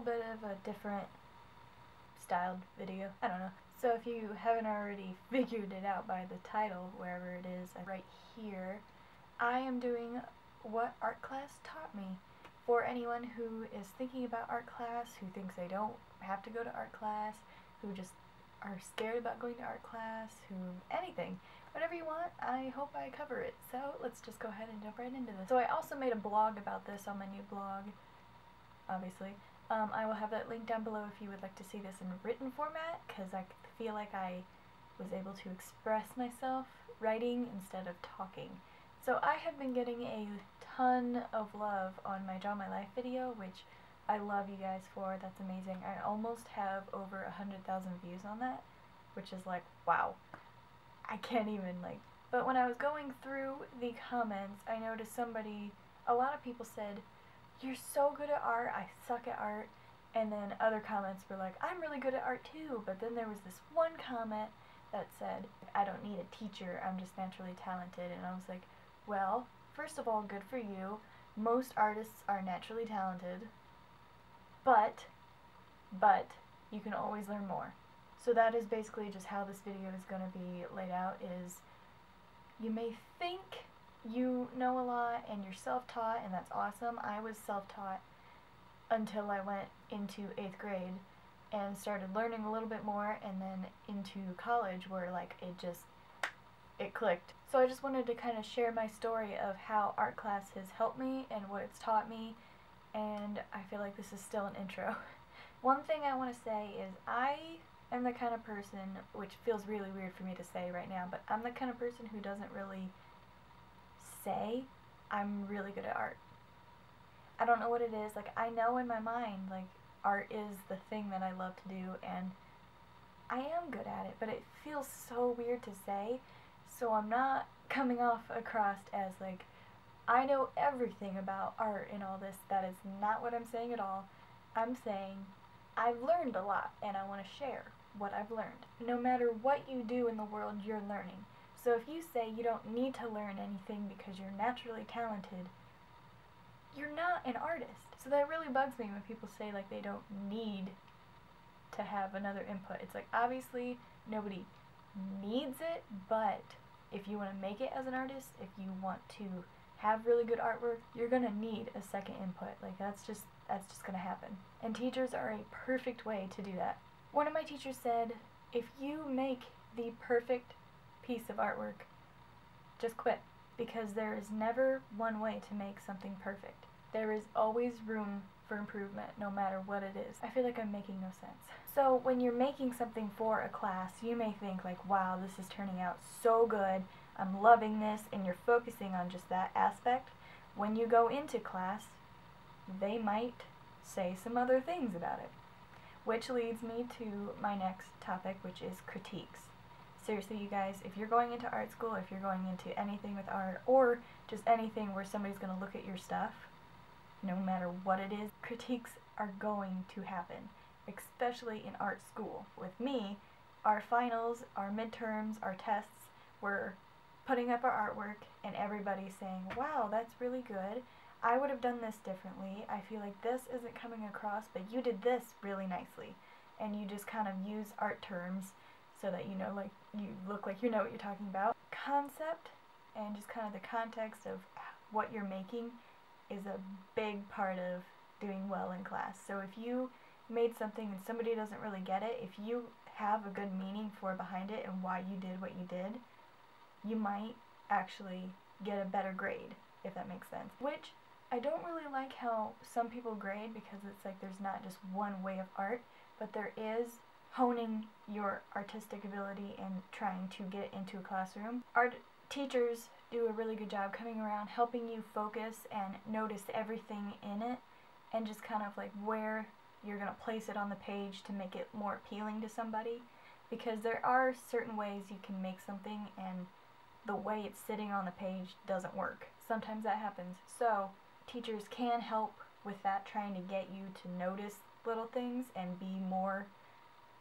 bit of a different styled video. I don't know. So if you haven't already figured it out by the title, wherever it is right here, I am doing what art class taught me. For anyone who is thinking about art class, who thinks they don't have to go to art class, who just are scared about going to art class, who anything, whatever you want, I hope I cover it. So let's just go ahead and jump right into this. So I also made a blog about this on my new blog, obviously. I will have that link down below if you would like to see this in written format, because I feel like I was able to express myself writing instead of talking. So I have been getting a ton of love on my Draw My Life video, which I love you guys for. That's amazing. I almost have over 100,000 views on that, which is like, wow. I can't even, like... But when I was going through the comments, I noticed a lot of people said, "You're so good at art, I suck at art," and then other comments were like, "I'm really good at art too," but then there was this one comment that said, "I don't need a teacher, I'm just naturally talented," and I was like, well, first of all, good for you. Most artists are naturally talented, but you can always learn more. So that is basically just how this video is going to be laid out, is you may think you know a lot and you're self-taught, and that's awesome. I was self-taught until I went into 8th grade and started learning a little bit more, and then into college where like it clicked. So I just wanted to kind of share my story of how art class has helped me and what it's taught me, and I feel like this is still an intro. One thing I want to say is I am the kind of person, which feels really weird for me to say right now, but I'm the kind of person who doesn't really say I'm really good at art. I don't know what it is. Like, I know in my mind, like, art is the thing that I love to do, and I am good at it, but it feels so weird to say, so I'm not coming off across as like, I know everything about art and all this. That is not what I'm saying at all. I'm saying I've learned a lot, and I want to share what I've learned. No matter what you do in the world, you're learning. So if you say you don't need to learn anything because you're naturally talented, you're not an artist. So that really bugs me when people say like they don't need to have another input. It's like, obviously nobody needs it, but if you want to make it as an artist, if you want to have really good artwork, you're gonna need a second input. Like, that's just gonna happen. And teachers are a perfect way to do that. One of my teachers said, if you make the perfect piece of artwork, just quit, because there is never one way to make something perfect. There is always room for improvement, no matter what it is. I feel like I'm making no sense. So when you're making something for a class, you may think like, wow, this is turning out so good, I'm loving this, and you're focusing on just that aspect. When you go into class, they might say some other things about it. Which leads me to my next topic, which is critiques. Seriously, you guys, if you're going into art school, if you're going into anything with art, or just anything where somebody's going to look at your stuff, no matter what it is, critiques are going to happen, especially in art school. With me, our finals, our midterms, our tests, we're putting up our artwork and everybody's saying, wow, that's really good. I would have done this differently. I feel like this isn't coming across, but you did this really nicely. And you just kind of use art terms so that you know, like, you look like you know what you're talking about. Concept and just kind of the context of what you're making is a big part of doing well in class. So if you made something and somebody doesn't really get it, if you have a good meaning for behind it and why you did what you did, you might actually get a better grade, if that makes sense. Which, I don't really like how some people grade, because it's like there's not just one way of art, but there is honing your artistic ability and trying to get it into a classroom. Art teachers do a really good job coming around, helping you focus and notice everything in it, and just kind of like where you're going to place it on the page to make it more appealing to somebody, because there are certain ways you can make something and the way it's sitting on the page doesn't work. Sometimes that happens. So teachers can help with that, trying to get you to notice little things and be more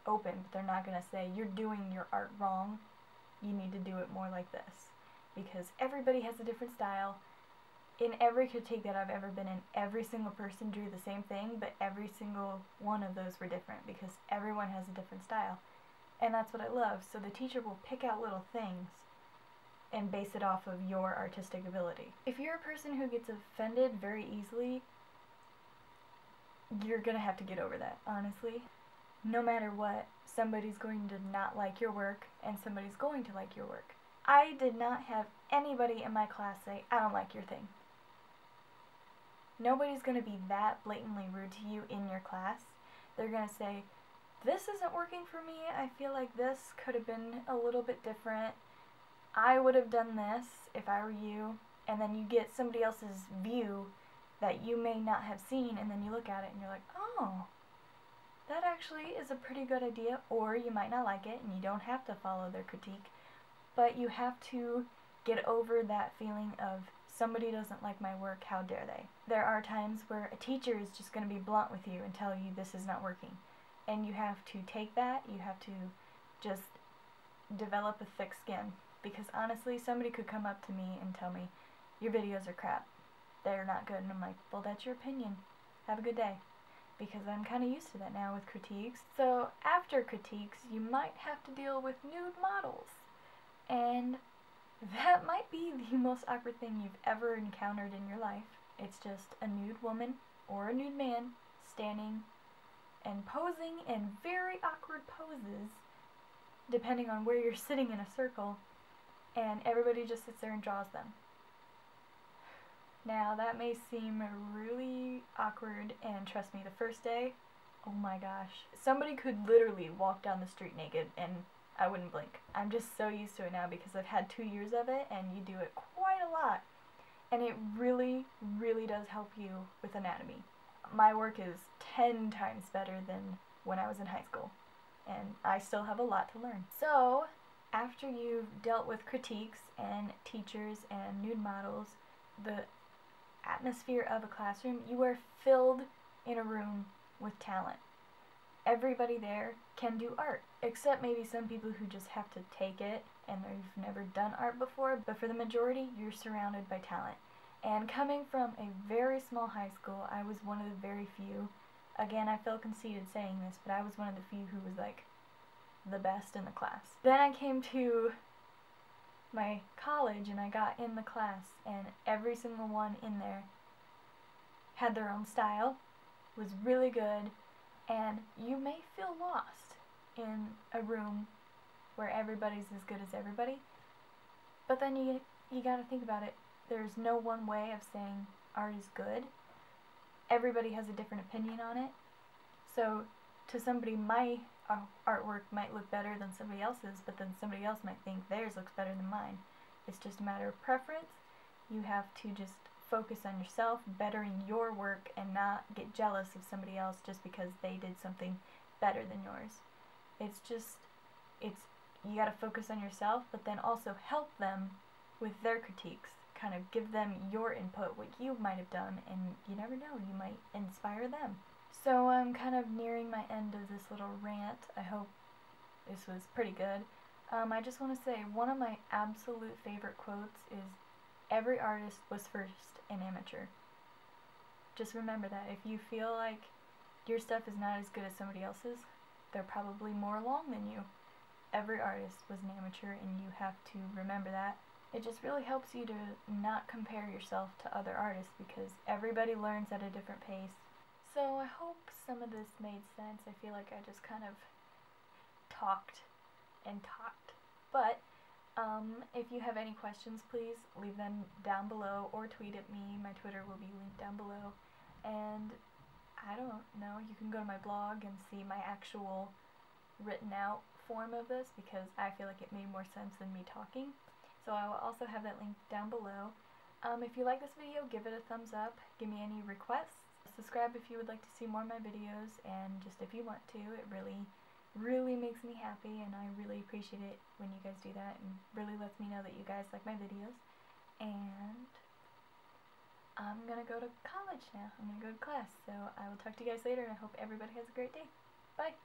open, but they're not going to say, you're doing your art wrong, you need to do it more like this. Because everybody has a different style, in every critique that I've ever been in, every single person drew the same thing, but every single one of those were different because everyone has a different style. And that's what I love. So the teacher will pick out little things and base it off of your artistic ability. If you're a person who gets offended very easily, you're gonna have to get over that, honestly. No matter what, somebody's going to not like your work, and somebody's going to like your work. I did not have anybody in my class say, I don't like your thing. Nobody's going to be that blatantly rude to you in your class. They're going to say, this isn't working for me, I feel like this could have been a little bit different. I would have done this if I were you. And then you get somebody else's view that you may not have seen, and then you look at it and you're like, oh, that actually is a pretty good idea. Or you might not like it and you don't have to follow their critique, but you have to get over that feeling of somebody doesn't like my work, how dare they. There are times where a teacher is just going to be blunt with you and tell you this is not working, and you have to take that. You have to just develop a thick skin, because honestly, somebody could come up to me and tell me, your videos are crap, they're not good, and I'm like, well, that's your opinion, have a good day. Because I'm kind of used to that now with critiques. So after critiques, you might have to deal with nude models. And that might be the most awkward thing you've ever encountered in your life. It's just a nude woman or a nude man standing and posing in very awkward poses, depending on where you're sitting in a circle, and everybody just sits there and draws them. Now, that may seem really awkward, and trust me, the first day, oh my gosh. Somebody could literally walk down the street naked, and I wouldn't blink. I'm just so used to it now because I've had 2 years of it, and you do it quite a lot. And it really, really does help you with anatomy. My work is 10 times better than when I was in high school, and I still have a lot to learn. So, after you've dealt with critiques and teachers and nude models, the atmosphere of a classroom, you are filled in a room with talent. Everybody there can do art, except maybe some people who just have to take it and they've never done art before, but for the majority, you're surrounded by talent. And coming from a very small high school, I was one of the very few, again, I feel conceited saying this, but I was one of the few who was like the best in the class. Then I came to my college and I got in the class, and every single one in there had their own style, was really good, and you may feel lost in a room where everybody's as good as everybody, but then you gotta think about it. There's no one way of saying art is good. Everybody has a different opinion on it. So to somebody, my artwork might look better than somebody else's, but then somebody else might think theirs looks better than mine. It's just a matter of preference. You have to just focus on yourself, bettering your work, and not get jealous of somebody else just because they did something better than yours. You gotta focus on yourself, but then also help them with their critiques. Kind of give them your input, what you might have done, and you never know, you might inspire them. So I'm kind of nearing my end of this little rant. I hope this was pretty good. I just want to say one of my absolute favorite quotes is, every artist was first an amateur. Just remember that. If you feel like your stuff is not as good as somebody else's, they're probably more along than you. Every artist was an amateur, and you have to remember that. It just really helps you to not compare yourself to other artists, because everybody learns at a different pace. So I hope some of this made sense. I feel like I just kind of talked and talked. But if you have any questions, please leave them down below or tweet at me. My Twitter will be linked down below. And I don't know, you can go to my blog and see my actual written out form of this, because I feel like it made more sense than me talking. So I will also have that link down below. If you like this video, give it a thumbs up. Give me any requests. Subscribe if you would like to see more of my videos, and just if you want to. It really makes me happy, and I really appreciate it when you guys do that, and really lets me know that you guys like my videos. And I'm gonna go to college now. I'm gonna go to class. So I will talk to you guys later, and I hope everybody has a great day. Bye!